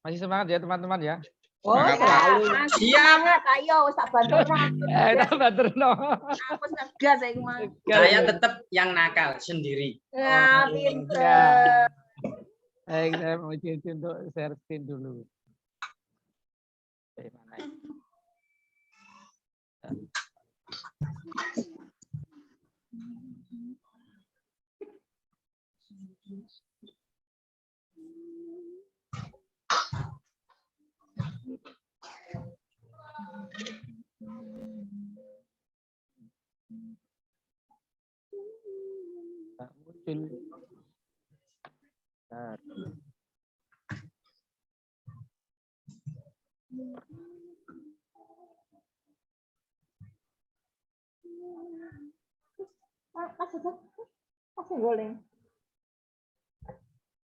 Masih semangat ya teman-teman ya. Oh, Siap. Ayo, tak bantu. Tak banterno. Aku ngegas saya kemarin. Saya tetap yang nakal sendiri. Ya, pinter. Baik, saya mau izin untuk share screen dulu. Mana ya? Tak muncul. Kasih boleh.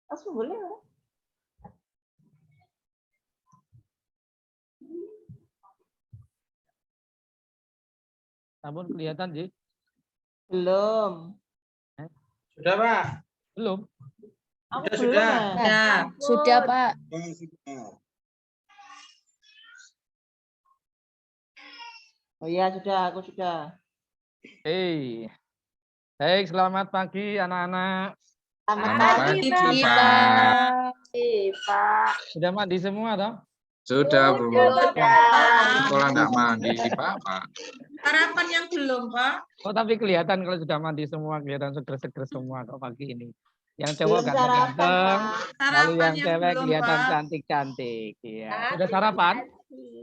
Kasih boleh. Namun kelihatan sih. Belum. Sudah, Pak? Belum. Aku Sudah. Sudah, Pak. Oh iya, sudah. Aku sudah. Baik, selamat pagi anak-anak. Selamat pagi, Pak. Pak. Sudah mandi semua toh? Sudah, Bu. Sudah. Sekolah enggak mandi, Pak. Sarapan yang belum, Pak. Oh, tapi kelihatan kalau sudah mandi semua, kelihatan seger-seger semua kok pagi ini. Yang cowok ganteng-ganteng, lalu yang cewek kelihatan cantik-cantik. Ya. Sudah sarapan?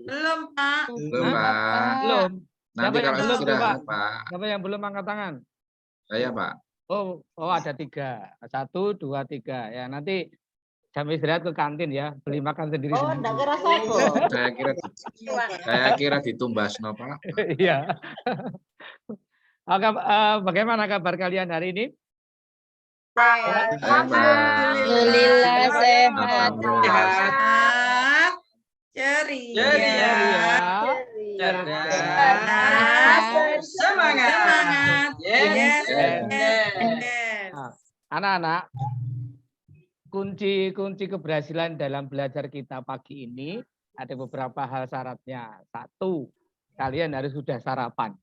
Belum, Pak. Belum, Pak. Belum. Nanti kalau belum, istirahat, Pak? Pak. Siapa yang belum angkat tangan? Saya, Pak. Oh, ada 3. 1, 2, 3. Ya, nanti jam istirahat ke kantin ya, beli makan sendiri. Oh, enggak ngerasa kok. Saya kira ditumbas, no, Pak. Iya. Bagaimana kabar kalian hari ini? Alhamdulillah sehat. Alhamdulillah. Ceria. Semangat. Yes. Anak-anak, kunci keberhasilan dalam belajar kita pagi ini ada beberapa hal syaratnya. 1, kalian harus sudah sarapan.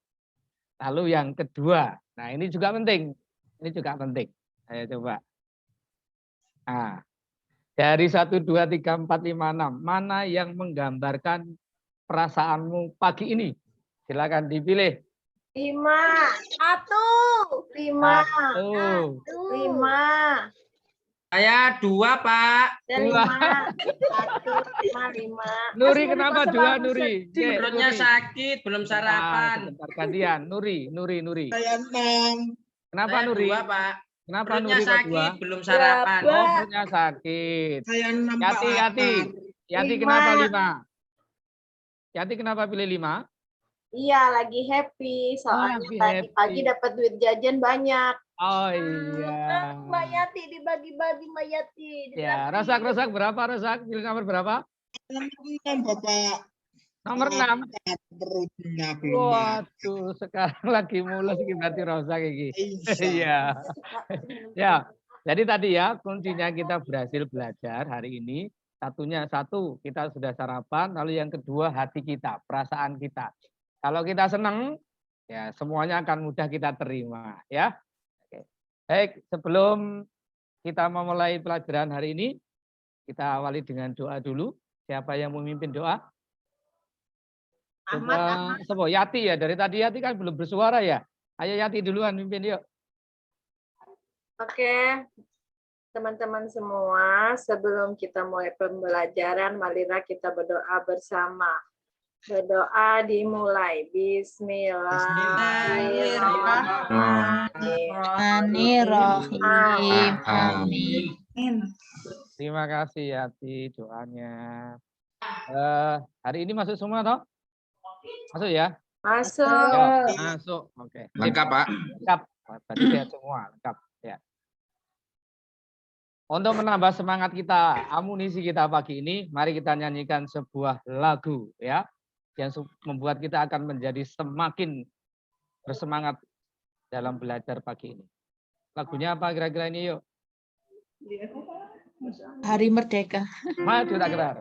Lalu yang kedua, nah ini juga penting. Ini juga penting. Ayo coba. Nah, dari 1, 2, 3, 4, 5, 6. Mana yang menggambarkan perasaanmu pagi ini? Silakan dipilih. 5. 1. 5. 5. Saya 2, Pak. 5. 5. Nuri kenapa 2, Nuri? Perutnya sakit, belum sarapan. Sebentar gantian. Nuri. Saya 6. Kenapa Saya Nuri? 2, Pak. Kenapa Perutnya Nuri kok sakit, 2? belum sarapan. Oh, perutnya sakit. Saya 6, Pak. Yati kenapa 5? Yati kenapa pilih 5? Iya, lagi happy. Soalnya lagi tadi happy. pagi dapat duit jajan banyak. Oh iya. Mbak Yati dibagi-bagi Mbak Yati. Ya, Rosak berapa Rosak? Pilih nomor berapa? 6, Bapak. Nomor 6. Perutnya Waduh, sekarang lagi mulus iki berarti Rosak iki. Iya. Ya. Jadi tadi ya kuncinya kita berhasil belajar hari ini. Satunya 1, kita sudah sarapan, lalu yang kedua hati kita, perasaan kita. Kalau kita senang, ya semuanya akan mudah kita terima, ya. Oke. Baik, sebelum kita memulai pelajaran hari ini, kita awali dengan doa dulu. Siapa yang memimpin doa? Ahmad. Coba Yati ya, dari tadi Yati kan belum bersuara ya. Ayo Yati duluan mimpin yuk. Oke. Teman-teman semua, sebelum kita mulai pembelajaran, marilah kita berdoa bersama. Berdoa dimulai. Bismillahirrahmanirrahim. Amin. Terima kasih Yati doanya. Hari ini masuk semua toh? Masuk ya? Masuk. Ya, masuk. Oke. Lengkap, Pak. Lengkap. Tadi sehat semua, lengkap ya. Untuk menambah semangat kita, amunisi kita pagi ini, mari kita nyanyikan sebuah lagu ya yang membuat kita akan menjadi semakin bersemangat dalam belajar pagi ini. Lagunya apa kira-kira ini yuk? Hari Merdeka. Maju tak getar.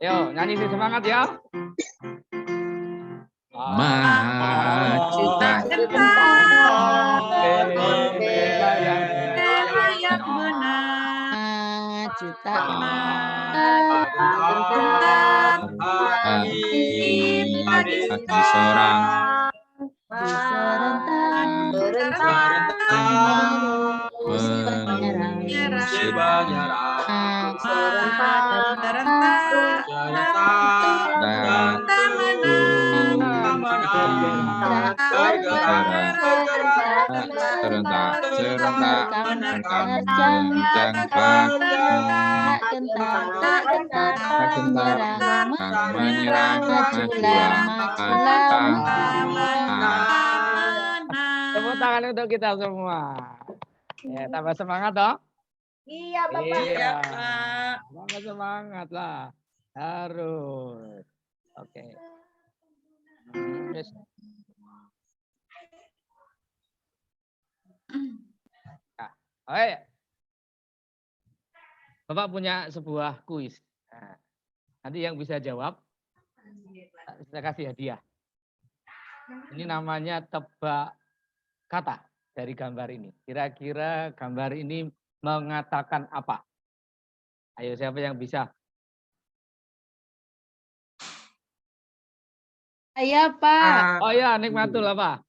Yo, nyanyi sih semangat ya. Maju tak Bela yang Yang benar. Juta bagi seorang Tepuk tangan untuk kita semua. Ya, tambah semangat toh. Iya, Bapak. Iya, tambah semangat lah. Harus. Oke. Yes. Nah, oke. Bapak punya sebuah kuis. Nah, nanti yang bisa jawab, saya kasih hadiah. Ini namanya tebak kata dari gambar ini. Kira-kira gambar ini mengatakan apa? Ayo, siapa yang bisa? Saya, Pak. Oh ya, nikmatul apa?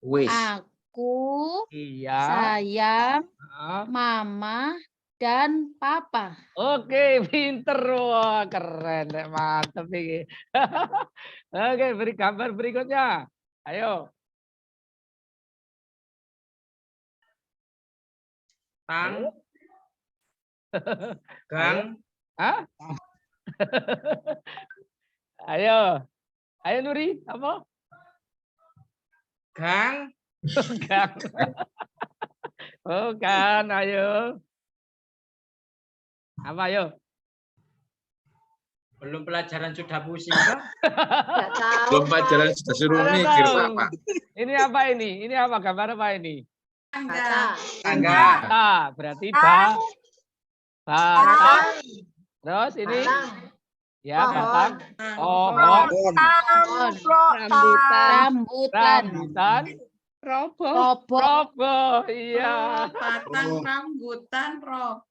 wis. Aku, Iya. saya, Ah. Mama, dan Papa. Oke, pinter. Wah, keren. Mantap ini. Oke, beri gambar berikutnya. Ayo. Tang. Gang. Hah? Ayo. Ayo Nuri, apa? Gang. Gang. Bukan, ayo. Apa ayo? Belum pelajaran sudah pusing, Pak. Nggak tahu. Belum pelajaran sudah suruh mikir apa? Ini apa ini? Ini apa? Gambar apa ini? Kata. Tangga. Bata, berarti bata. Terus ini ya batang. Pohon. Rambutan. Rambutan. Robot. Roboh. Iya. Batang rambutan, robot.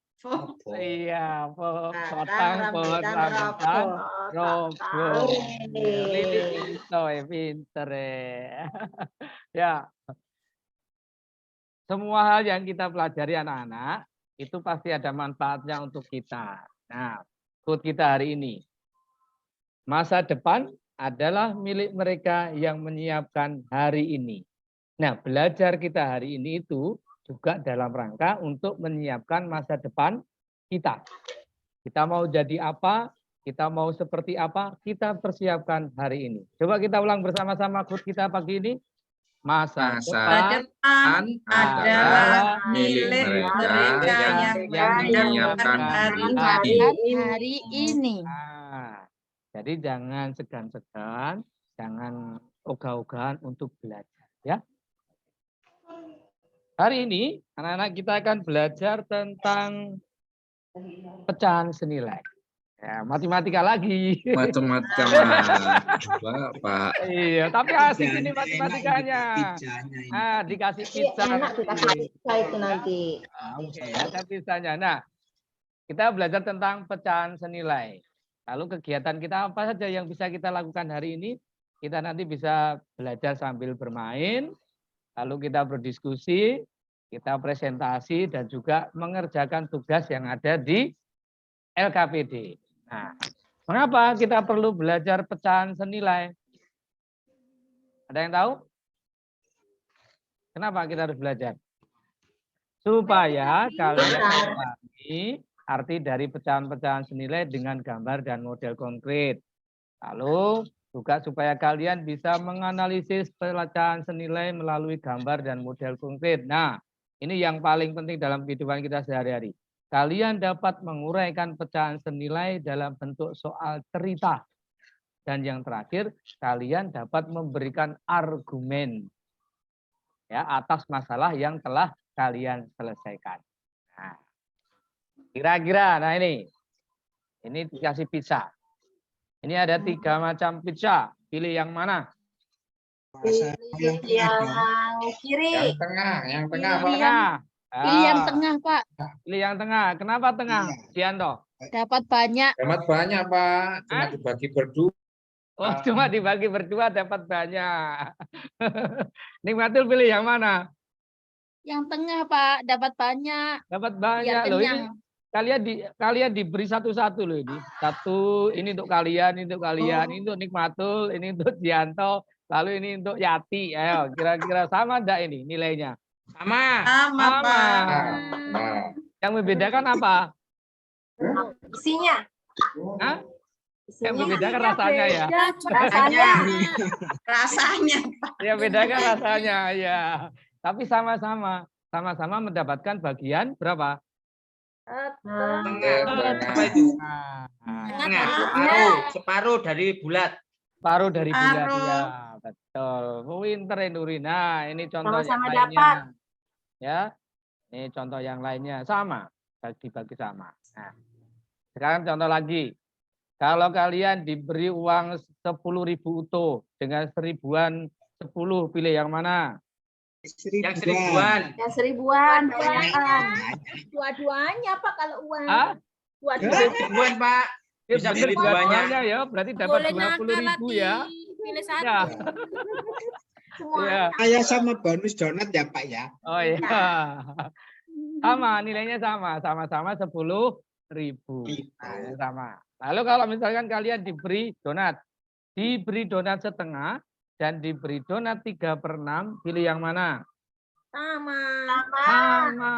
Iya, potong pohon rambutan. Roboh. Ini pinter ya. Semua hal yang kita pelajari anak-anak, itu pasti ada manfaatnya untuk kita. Nah, quote kita hari ini. Masa depan adalah milik mereka yang menyiapkan hari ini. Nah, belajar kita hari ini itu juga dalam rangka untuk menyiapkan masa depan kita. Kita mau jadi apa, kita mau seperti apa, kita persiapkan hari ini. Coba kita ulang bersama-sama quote kita pagi ini. Masa depan adalah milik mereka yang menyiapkan hari ini. Nah, jadi jangan segan-segan, jangan ogah-ogahan untuk belajar, ya. Hari ini anak-anak kita akan belajar tentang pecahan senilai. Ya, matematika lagi. Matematika mah, Bapak. Iya, tapi asik ini matematikanya. Nah, dikasih pizza. Enak dikasih pizza itu nanti. Oke, ada pizzanya. Nah, kita belajar tentang pecahan senilai. Lalu kegiatan kita apa saja yang bisa kita lakukan hari ini? Kita nanti bisa belajar sambil bermain, lalu kita berdiskusi, kita presentasi, dan juga mengerjakan tugas yang ada di LKPD. Nah, mengapa kita perlu belajar pecahan senilai? Ada yang tahu? Kenapa kita harus belajar? Supaya kalian memahami arti dari pecahan-pecahan senilai dengan gambar dan model konkret. Lalu juga supaya kalian bisa menganalisis pecahan senilai melalui gambar dan model konkret. Nah, ini yang paling penting dalam kehidupan kita sehari-hari. Kalian dapat menguraikan pecahan senilai dalam bentuk soal cerita. Dan yang terakhir, kalian dapat memberikan argumen ya atas masalah yang telah kalian selesaikan. Nah, kira-kira, nah ini dikasih pizza. Ini ada 3 macam pizza. Pilih yang mana? Masa yang tengah dong. Yang kiri. Yang tengah Pak. Tengah. Pilih yang Ah, tengah, Pak. pilih yang tengah. Kenapa tengah, Iya. Dianto? Dapat banyak. Hemat banyak, Pak. Cuma Hah? dibagi berdua. Oh, cuma dibagi berdua dapat banyak. Nikmatul pilih yang mana? Yang tengah, Pak. Dapat banyak. Dapat Biar banyak loh ini. kenyang. Kalian diberi satu-satu loh ini. Satu, ini untuk kalian, ini untuk kalian, ini untuk Nikmatul, ini untuk Dianto, lalu ini untuk Yati. Ayo, kira-kira sama enggak ini nilainya? Sama. Sama, Sama. Pak. Nah, Yang membedakan apa? Isinya. Hah? Yang Isinya. membedakan rasanya ya. Rasanya. Rasanya. Yang bedakan rasanya ya. Tapi sama-sama mendapatkan bagian berapa? Tengah. tengah. Apa itu? Nah, Tengah. Separuh dari bulat. paruh dari bulan Paruh. ya, betul. Pinter Nuri. Nah, ini contoh yang Sama-sama lainnya. dapat. Ya. Ini contoh yang lainnya sama, dibagi sama. Nah, sekarang contoh lagi. Kalau kalian diberi uang 10.000 utuh dengan 1000-an 10, pilih yang mana? Yang 1000-an. Yang 1000-an. Kebanyakan. Dua-duanya Pak kalau uang. Ah? Dua-duanya. 1000-an, Pak. Ya, Bisa bener beli banyak. dua-duanya ya, berarti dapat 20.000 ya. Pilih Ya. Semua. Ya. Saya sama bonus donat ya Pak ya. Oh iya. Sama, nilainya sama-sama 10.000. Nah, sama. Lalu kalau misalkan kalian diberi donat setengah dan diberi donat 3/6, pilih yang mana? Sama. Sama.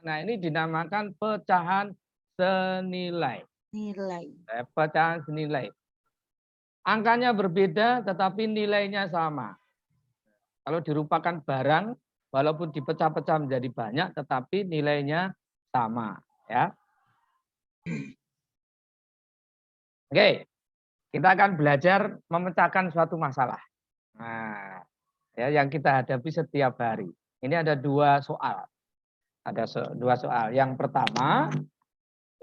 Nah, ini dinamakan pecahan senilai. Nilai. Pecahan senilai. Angkanya berbeda tetapi nilainya sama. Kalau dirupakan barang, walaupun dipecah-pecah menjadi banyak, tetapi nilainya sama. Ya. Oke, kita akan belajar memecahkan suatu masalah. Nah, ya, yang kita hadapi setiap hari. Ini ada 2 soal. Ada 2 soal. Yang pertama,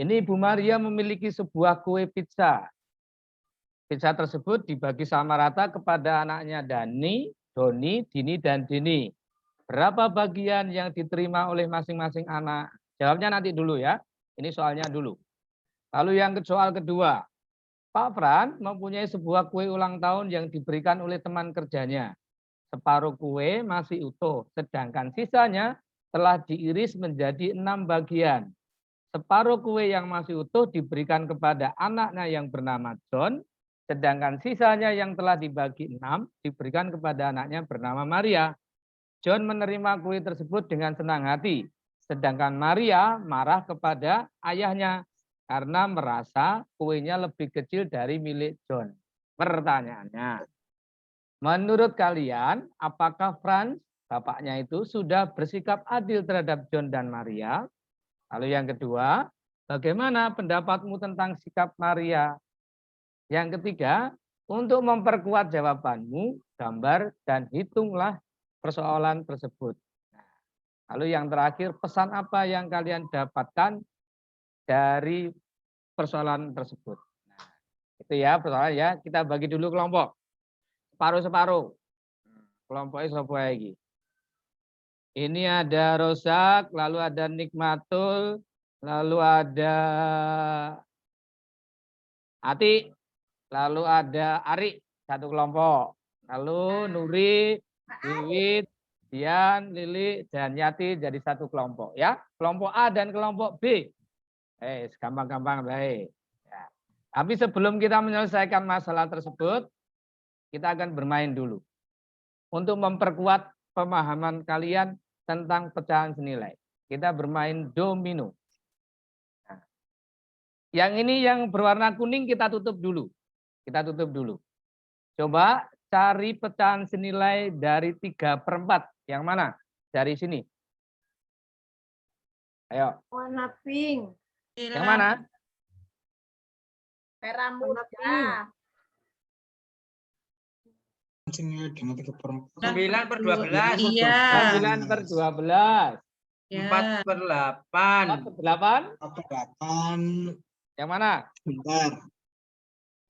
ini Ibu Maria memiliki sebuah kue pizza. Pizza tersebut dibagi sama rata kepada anaknya Dani, Doni, Dini, dan Dini. Berapa bagian yang diterima oleh masing-masing anak? Jawabnya nanti dulu ya. Ini soalnya dulu. Lalu yang soal kedua. Pak Fran mempunyai sebuah kue ulang tahun yang diberikan oleh teman kerjanya. Separuh kue masih utuh, sedangkan sisanya telah diiris menjadi 6 bagian. Separuh kue yang masih utuh diberikan kepada anaknya yang bernama John, sedangkan sisanya yang telah dibagi 6 diberikan kepada anaknya bernama Maria. John menerima kue tersebut dengan senang hati, sedangkan Maria marah kepada ayahnya karena merasa kuenya lebih kecil dari milik John. Pertanyaannya, menurut kalian apakah Franz, bapaknya itu, sudah bersikap adil terhadap John dan Maria? Lalu yang kedua, bagaimana pendapatmu tentang sikap Maria? Yang ketiga, untuk memperkuat jawabanmu, gambar dan hitunglah persoalan tersebut. Lalu yang terakhir, pesan apa yang kalian dapatkan dari persoalan tersebut. Nah, itu ya persoalan ya. Kita bagi dulu kelompok. Separuh-separuh. Kelompoknya siapa lagi? Ini ada Rosak, lalu ada Nikmatul, lalu ada Ati, lalu ada Ari, satu kelompok. Lalu Nuri, Wiwit, Dian, Lili, dan Yati jadi satu kelompok ya. Kelompok A dan kelompok B. Gampang-gampang baik. Ya. Tapi sebelum kita menyelesaikan masalah tersebut, kita akan bermain dulu. Untuk memperkuat pemahaman kalian tentang pecahan senilai. Kita bermain domino. Nah, yang ini yang berwarna kuning kita tutup dulu. Kita tutup dulu. Coba cari pecahan senilai dari 3/4. Yang mana? Dari sini. Ayo. Warna pink. Yang mana? Merah muda. sini dengan 3/4. 9/12. Iya. 9/12. Ya. 4/8. 8. 8. Yang mana? Bentar.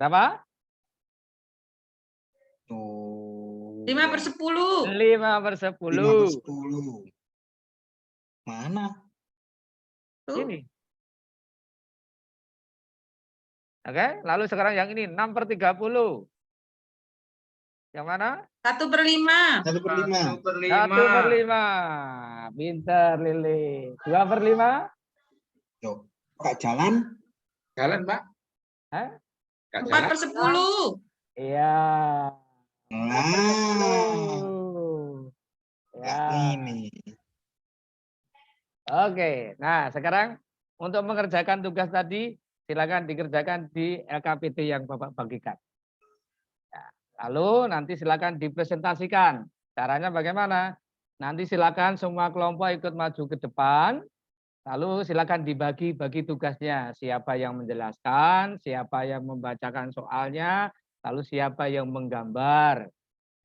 Berapa? Tuh. 5/10. 5/10. 5/10. Mana? Tuh. Ini. Oke, lalu sekarang yang ini 6/30. Yang mana? 1/5. 1/5. 1/5. Pinter Lili. 2/5. Yuk, Kak jalan. Jalan, Pak. Hah? Nggak jalan. 4/10. Iya. Nah, Ya. ini. Oke. Nah, sekarang untuk mengerjakan tugas tadi silakan dikerjakan di LKPD yang Bapak bagikan. Ya. Lalu nanti silakan dipresentasikan. Caranya bagaimana? Nanti silakan semua kelompok ikut maju ke depan. Lalu silakan dibagi-bagi tugasnya. Siapa yang menjelaskan, siapa yang membacakan soalnya, lalu siapa yang menggambar.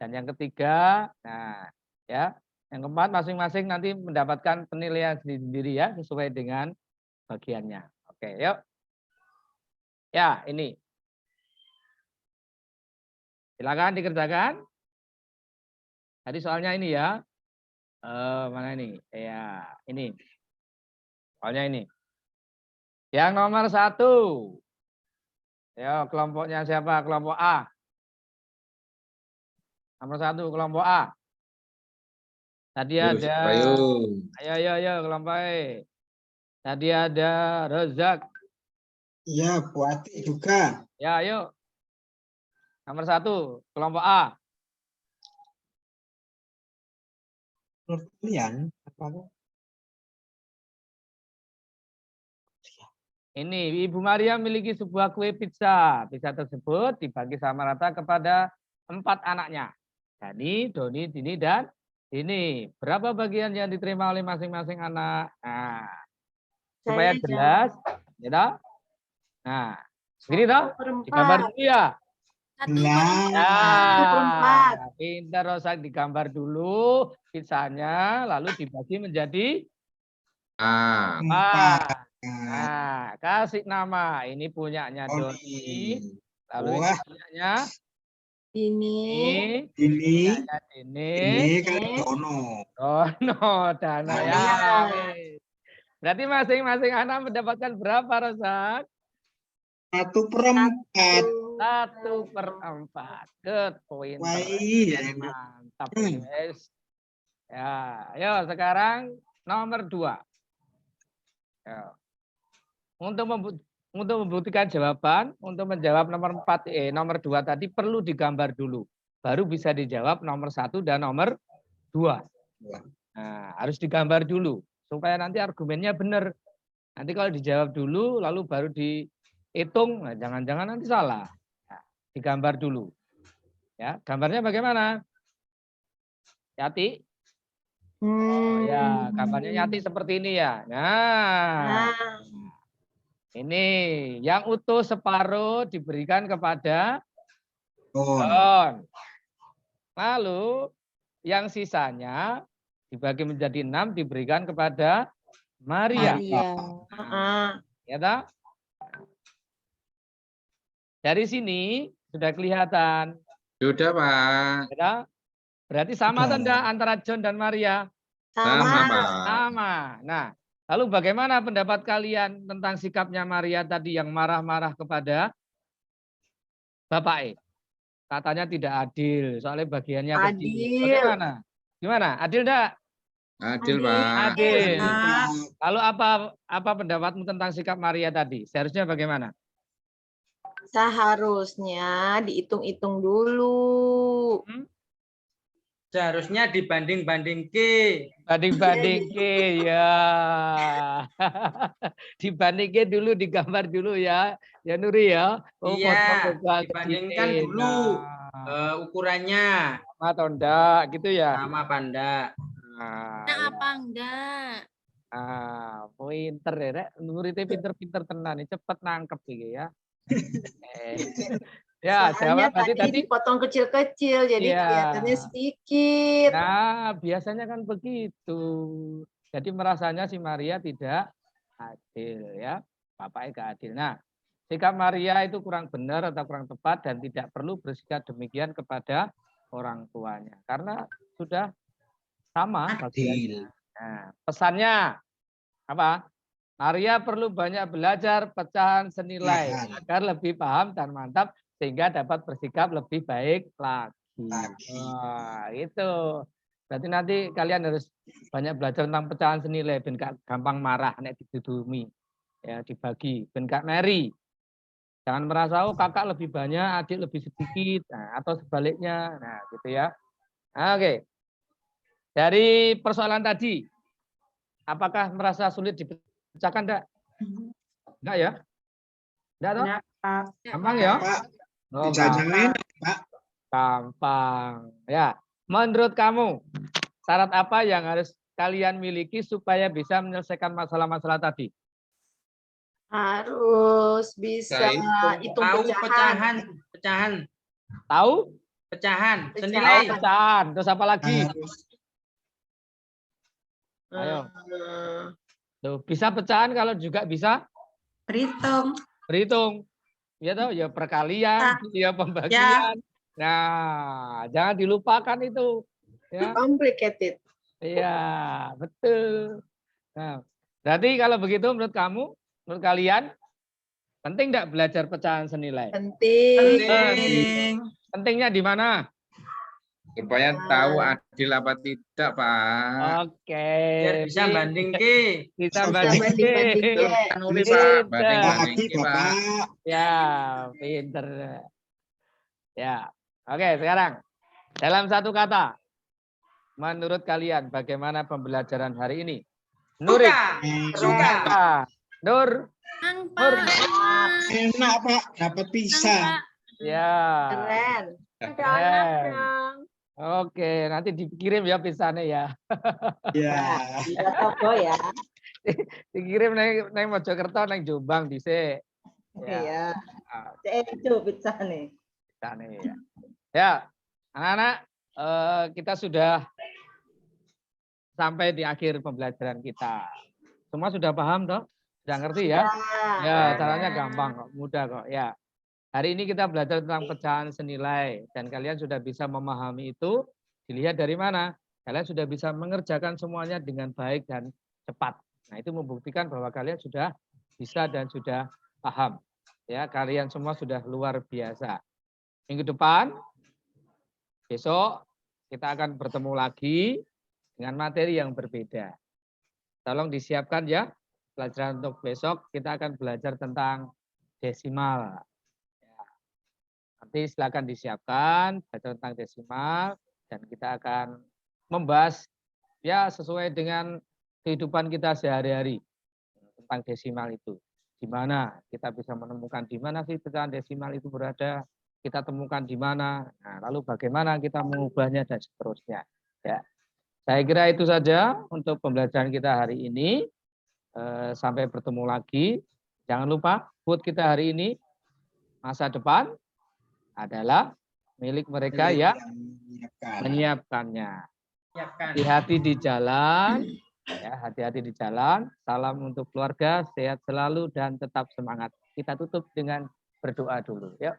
Dan yang ketiga, nah ya, yang keempat masing-masing nanti mendapatkan penilaian sendiri ya sesuai dengan bagiannya. Oke, yuk. Ya, ini. Silakan dikerjakan. Tadi soalnya ini ya. Mana ini? Ya, ini. Soalnya ini. Yang nomor 1. Ya, kelompoknya siapa? Kelompok A. Nomor 1, kelompok A. Tadi Yuk, ada. ayo. Ayo, kelompok E. Tadi ada Rozak. Iya, Buati juga. Ya, ayo. Nomor 1, kelompok A. Menurut kalian apa? Ini Ibu Maria memiliki sebuah kue pizza. Pizza tersebut dibagi sama rata kepada 4 anaknya. Doni, Dini, dan Dini. Berapa bagian yang diterima oleh masing-masing anak? Nah, supaya jelas, ya. Nah, begini toh? Digambar dulu ya. Nah, Pintar Rosak, digambar dulu pizzanya, lalu dibagi menjadi 4. Nah, kasih nama. Ini punyanya Doni. Lalu ini punyanya Ini. Punyanya Dini. kan Dono. Dono, Dana ya. Berarti masing-masing anak mendapatkan berapa, Rosak? 1/4. 1/4. Good point. Mantap, guys. Ya, ayo sekarang nomor 2. Ya. Untuk membuktikan jawaban, untuk menjawab nomor 2 tadi perlu digambar dulu. Baru bisa dijawab nomor 1 dan nomor 2. Nah, harus digambar dulu supaya nanti argumennya benar. Nanti kalau dijawab dulu lalu baru dihitung, nah jangan-jangan nanti salah. Nah, digambar dulu. Ya, gambarnya bagaimana? Yati? Oh ya, gambarnya Yati seperti ini ya. Nah. Ini yang utuh separuh diberikan kepada Don. Lalu yang sisanya dibagi menjadi 6 diberikan kepada Maria. Ya toh? Dari sini sudah kelihatan. Sudah, Pak. Ya, berarti sama tanda antara John dan Maria? Sama, Pak. Sama. Nah, lalu bagaimana pendapat kalian tentang sikapnya Maria tadi yang marah-marah kepada Bapak E? Katanya tidak adil, soalnya bagiannya kecil. Bagaimana? Gimana? Adil enggak? Adil, Pak. Adil. Lalu apa pendapatmu tentang sikap Maria tadi? Seharusnya bagaimana? Seharusnya dihitung-hitung dulu. Seharusnya dibanding-banding ke. Banding-banding ke ya. Dibanding ke dulu, digambar dulu ya. Ya Nuri ya. Oh, Iya, dibandingkan dulu ukurannya. Sama atau enggak gitu ya. Sama apa enggak? Nah, Apa enggak? Pinter ya, Rek. Muridnya pinter-pinter tenan nih, cepet nangkep iki ya. Ya, Soalnya jawab tadi tadi dipotong kecil-kecil, jadi Iya. kelihatannya sedikit. Nah, biasanya kan begitu. Jadi merasanya si Maria tidak adil ya. Bapaknya gak adil. Nah, sikap Maria itu kurang benar atau kurang tepat dan tidak perlu bersikap demikian kepada orang tuanya. Karena sudah sama bagiannya. Adil. Nah, pesannya apa? Maria perlu banyak belajar pecahan senilai Pecahan. agar lebih paham dan mantap sehingga dapat bersikap lebih baik lagi. Wah, itu. Berarti nanti kalian harus banyak belajar tentang pecahan senilai ben gak gampang marah nek didudumi. Ya, dibagi ben gak meri. Jangan merasa oh kakak lebih banyak, adik lebih sedikit, nah, atau sebaliknya. Nah, gitu ya. Nah, oke. Dari persoalan tadi, apakah merasa sulit dipecahkan enggak? Enggak ya? Enggak toh? Gampang ya? Pak, Oh, dijajarin, Pak. gampang. Ya. Menurut kamu, syarat apa yang harus kalian miliki supaya bisa menyelesaikan masalah-masalah tadi? Harus bisa hitung Tahu pecahan. pecahan, Tahu? pecahan, Pecahan. senilai. Pecahan. Terus apa lagi? Harus Ayo. Hmm, Tuh, bisa pecahan kalau juga bisa Berhitung. berhitung. Ya toh, ya perkalian, ya pembagian. Nah, jangan dilupakan itu. Ya. complicated. Iya, betul. Nah, berarti kalau begitu menurut kamu, menurut kalian, penting enggak belajar pecahan senilai? Penting. Penting. Pentingnya di mana? Supaya tahu adil apa tidak, Pak. Oke. Biar bisa banding ke. Bisa Bisa banding. banding-bandingin. Kan nulis, Bisa. Pak. lagi, Banding-banding, Pak. Bapak. Ya, pinter. Ya, oke sekarang. Dalam satu kata, menurut kalian bagaimana pembelajaran hari ini? Nurik. Suka. Nur. Nur. Enak, Pak. Dapat pisah. Ya. Keren. Keren. Oke, nanti dikirim ya pisannya ya. Ya. Tidak toko ya. Dikirim neng Mojokerto, neng Jombang dhisik. Iya. Ah, Itu pizza nih. pisannya ya. Ya, anak-anak, kita sudah sampai di akhir pembelajaran kita. Semua sudah paham toh? Sudah ngerti ya? Ya, caranya gampang kok, mudah kok. Ya. Hari ini kita belajar tentang pecahan senilai dan kalian sudah bisa memahami itu. Dilihat dari mana? Kalian sudah bisa mengerjakan semuanya dengan baik dan cepat. Nah, itu membuktikan bahwa kalian sudah bisa dan sudah paham. Ya, kalian semua sudah luar biasa. Minggu depan, besok kita akan bertemu lagi dengan materi yang berbeda. Tolong disiapkan ya. Pelajaran untuk besok kita akan belajar tentang desimal. Nanti silakan disiapkan belajar tentang desimal dan kita akan membahas ya sesuai dengan kehidupan kita sehari-hari tentang desimal itu. Di mana kita bisa menemukan di mana sih pecahan desimal itu berada, kita temukan di mana, nah, lalu bagaimana kita mengubahnya dan seterusnya. Ya. Saya kira itu saja untuk pembelajaran kita hari ini. Sampai bertemu lagi. Jangan lupa quote kita hari ini, masa depan adalah milik mereka yang menyiapkannya. Hati-hati di jalan, ya, hati-hati di jalan. Salam untuk keluarga, sehat selalu dan tetap semangat. Kita tutup dengan berdoa dulu, ya.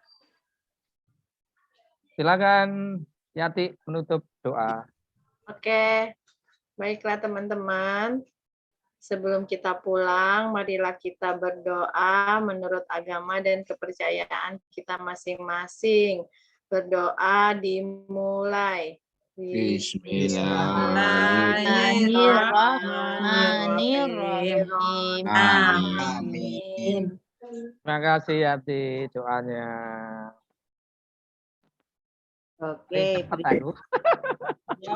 Silakan Yati menutup doa. Oke, baiklah teman-teman. Sebelum kita pulang, marilah kita berdoa menurut agama dan kepercayaan kita masing-masing. Berdoa dimulai. Bismillahirrahmanirrahim. Amin. Terima kasih Yati doanya. Oke, Cepat aku.